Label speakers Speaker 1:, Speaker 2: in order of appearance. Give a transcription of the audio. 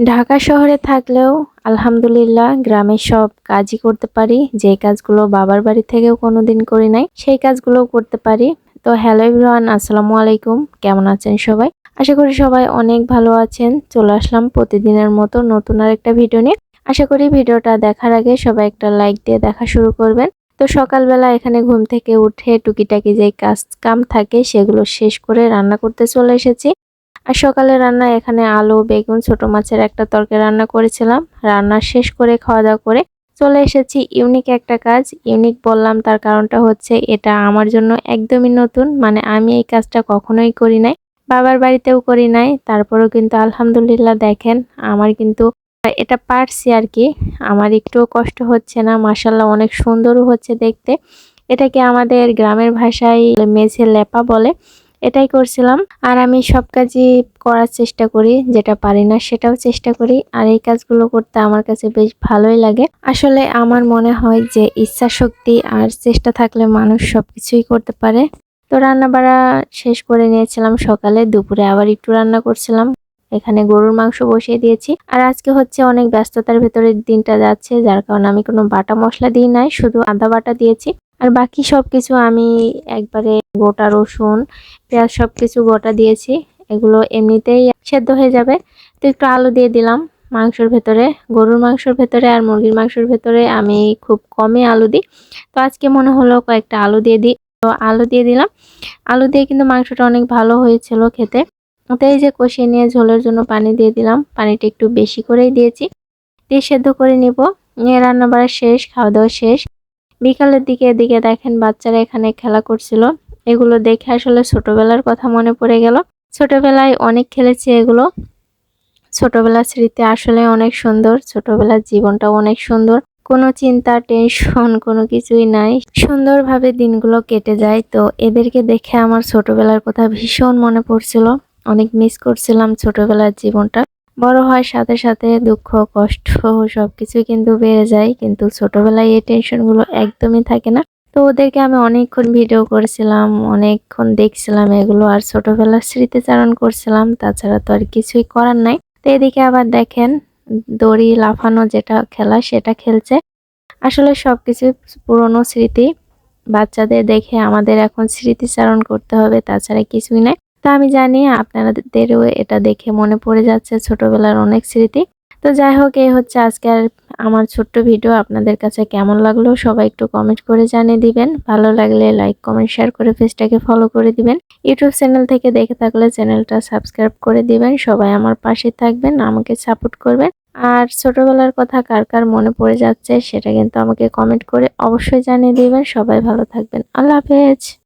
Speaker 1: ঢাকা শহরে থাকলেও আলহামদুলিল্লাহ গ্রামের সব কাজই করতে পারি। যে কাজগুলো বাবার বাড়ি থেকেও কোনোদিন করি নাই, সেই কাজগুলোও করতে পারি। তো হ্যালো এভরিওয়ান, আসসালামু আলাইকুম। কেমন আছেন সবাই? আশা করি সবাই অনেক ভালো আছেন। চলে আসলাম প্রতিদিনের মতো নতুন আরেকটা ভিডিও নিয়ে। আশা করি ভিডিওটা দেখার আগে সবাই একটা লাইক দিয়ে দেখা শুরু করবেন। তো সকালবেলা এখানে ঘুম থেকে উঠে টুকিটাকি যে কাজ কাম থাকে সেগুলো শেষ করে রান্না করতে চলে এসেছি। আর সকালে রান্না এখানে আলু, বেগুন, ছোট মাছের একটা তরকারি রান্না করেছিলাম। রান্না শেষ করে খাওয়া দাওয়া করে চলে এসেছি ইউনিক একটা কাজ। ইউনিক বললাম তার কারণটা হচ্ছে এটা আমার জন্য একদমই নতুন, মানে আমি এই কাজটা কখনোই করি নাই, বাবার বাড়িতেও করি নাই। তারপরেও কিন্তু আলহামদুলিল্লাহ দেখেন আমার কিন্তু এটা পারছি আর কি। আমার একটুও কষ্ট হচ্ছে না, মাশাআল্লাহ অনেক সুন্দরও হচ্ছে দেখতে। এটাকে আমাদের গ্রামের ভাষায় মেঝে লেপা বলে। এটাই করছিলাম। আর আমি সব কাজই করার চেষ্টা করি, যেটা পারি না সেটাও চেষ্টা করি। আর এই কাজগুলো করতে আমার কাছে বেশ ভালোই লাগে। আসলে আমার মনে হয় যে ইচ্ছা শক্তি আর চেষ্টা থাকলে মানুষ সবকিছুই করতে পারে। তো রান্না বাড়া শেষ করে নিয়েছিলাম সকালে, দুপুরে আবার একটু রান্না করছিলাম। এখানে গরুর মাংস বসিয়ে দিয়েছি। আর আজকে হচ্ছে অনেক ব্যস্ততার ভেতরে দিনটা যাচ্ছে, যার কারণে আমি কোনো বাটা মশলা দিই নাই, শুধু আদা বাটা দিয়েছি। আর বাকি সবকিছু আমি একবারে গোটা রসুন, পেঁয়াজ সবকিছু গোটা দিয়েছি। এগুলো এমনিতেই সেদ্ধ হয়ে যাবে। তো একটু আলু দিয়ে দিলাম মাংসের ভেতরে। গরুর মাংসের ভেতরে আর মুরগির মাংসের ভেতরে আমি খুব কমই আলু দিই। তো আজকে মনে হলো কয়েকটা আলু দিয়ে দিই, তো আলু দিয়ে দিলাম। আলু দিয়ে কিন্তু মাংসটা অনেক ভালো হয়েছিল খেতে। তো এই যে কষিয়ে নিয়ে ঝোলের জন্য পানি দিয়ে দিলাম, পানিটা একটু বেশি করেই দিয়েছি। দিয়ে সেদ্ধ করে নিব। নিয়ে রান্না বাড়া শেষ, খাওয়া দাওয়া শেষ। বিকালের দিকে এদিকে দেখেন বাচ্চারা এখানে খেলা করছিল। এগুলো দেখে আসলে ছোটবেলার কথা মনে পড়ে গেল। ছোটবেলায় অনেক খেলেছি এগুলো। ছোটবেলার স্মৃতি আসলে অনেক সুন্দর, ছোটবেলার জীবনটা অনেক সুন্দর। কোনো চিন্তা টেনশন কোনো কিছুই নাই, সুন্দরভাবে দিনগুলো কেটে যায়। তো এদেরকে দেখে আমার ছোটবেলার কথা ভীষণ মনে পড়ছিল, অনেক মিস করছিলাম ছোটবেলার জীবনটা। বড় হওয়ার সাথে সাথে দুঃখ কষ্ট সবকিছুই কিন্তু বেড়ে যায়, কিন্তু ছোটবেলায় এই টেনশনগুলো একদমই থাকে না। তো ওদেরকে আমি অনেকক্ষণ ভিডিও করেছিলাম, অনেকক্ষণ দেখছিলাম এগুলো, আর ছোটবেলার স্মৃতিচারণ করছিলাম। তাছাড়া তো আর কিছুই করার নাই। তো এদিকে আবার দেখেন দড়ি লাফানো যেটা খেলা সেটা খেলছে। আসলে সবকিছু পুরনো স্মৃতি। বাচ্চাদের দেখে আমাদের এখন স্মৃতিচারণ করতে হবে, তাছাড়া কিছুই নাই। তো আমি জানি আপনাদেরও এটা দেখে মনে পড়ে যাচ্ছে ছোটবেলার অনেক স্মৃতি। তো যাই হোক, এই হচ্ছে আজকের আমার ছোট্ট ভিডিও। আপনাদের কাছে কেমন লাগলো সবাই একটু কমেন্ট করে জানিয়ে দিবেন। ভালো লাগলে লাইক কমেন্ট শেয়ার করে পেজটাকে ফলো করে দিবেন। ইউটিউব চ্যানেল থেকে দেখে থাকলে চ্যানেলটা সাবস্ক্রাইব করে দিবেন। সবাই আমার পাশে থাকবেন, আমাকে সাপোর্ট করবেন। আর ছোটবেলার কথা কার কার মনে পড়ে যাচ্ছে সেটা কিন্তু আমাকে কমেন্ট করে অবশ্যই জানিয়ে দিবেন। সবাই ভালো থাকবেন। আল্লাহ হাফেজ।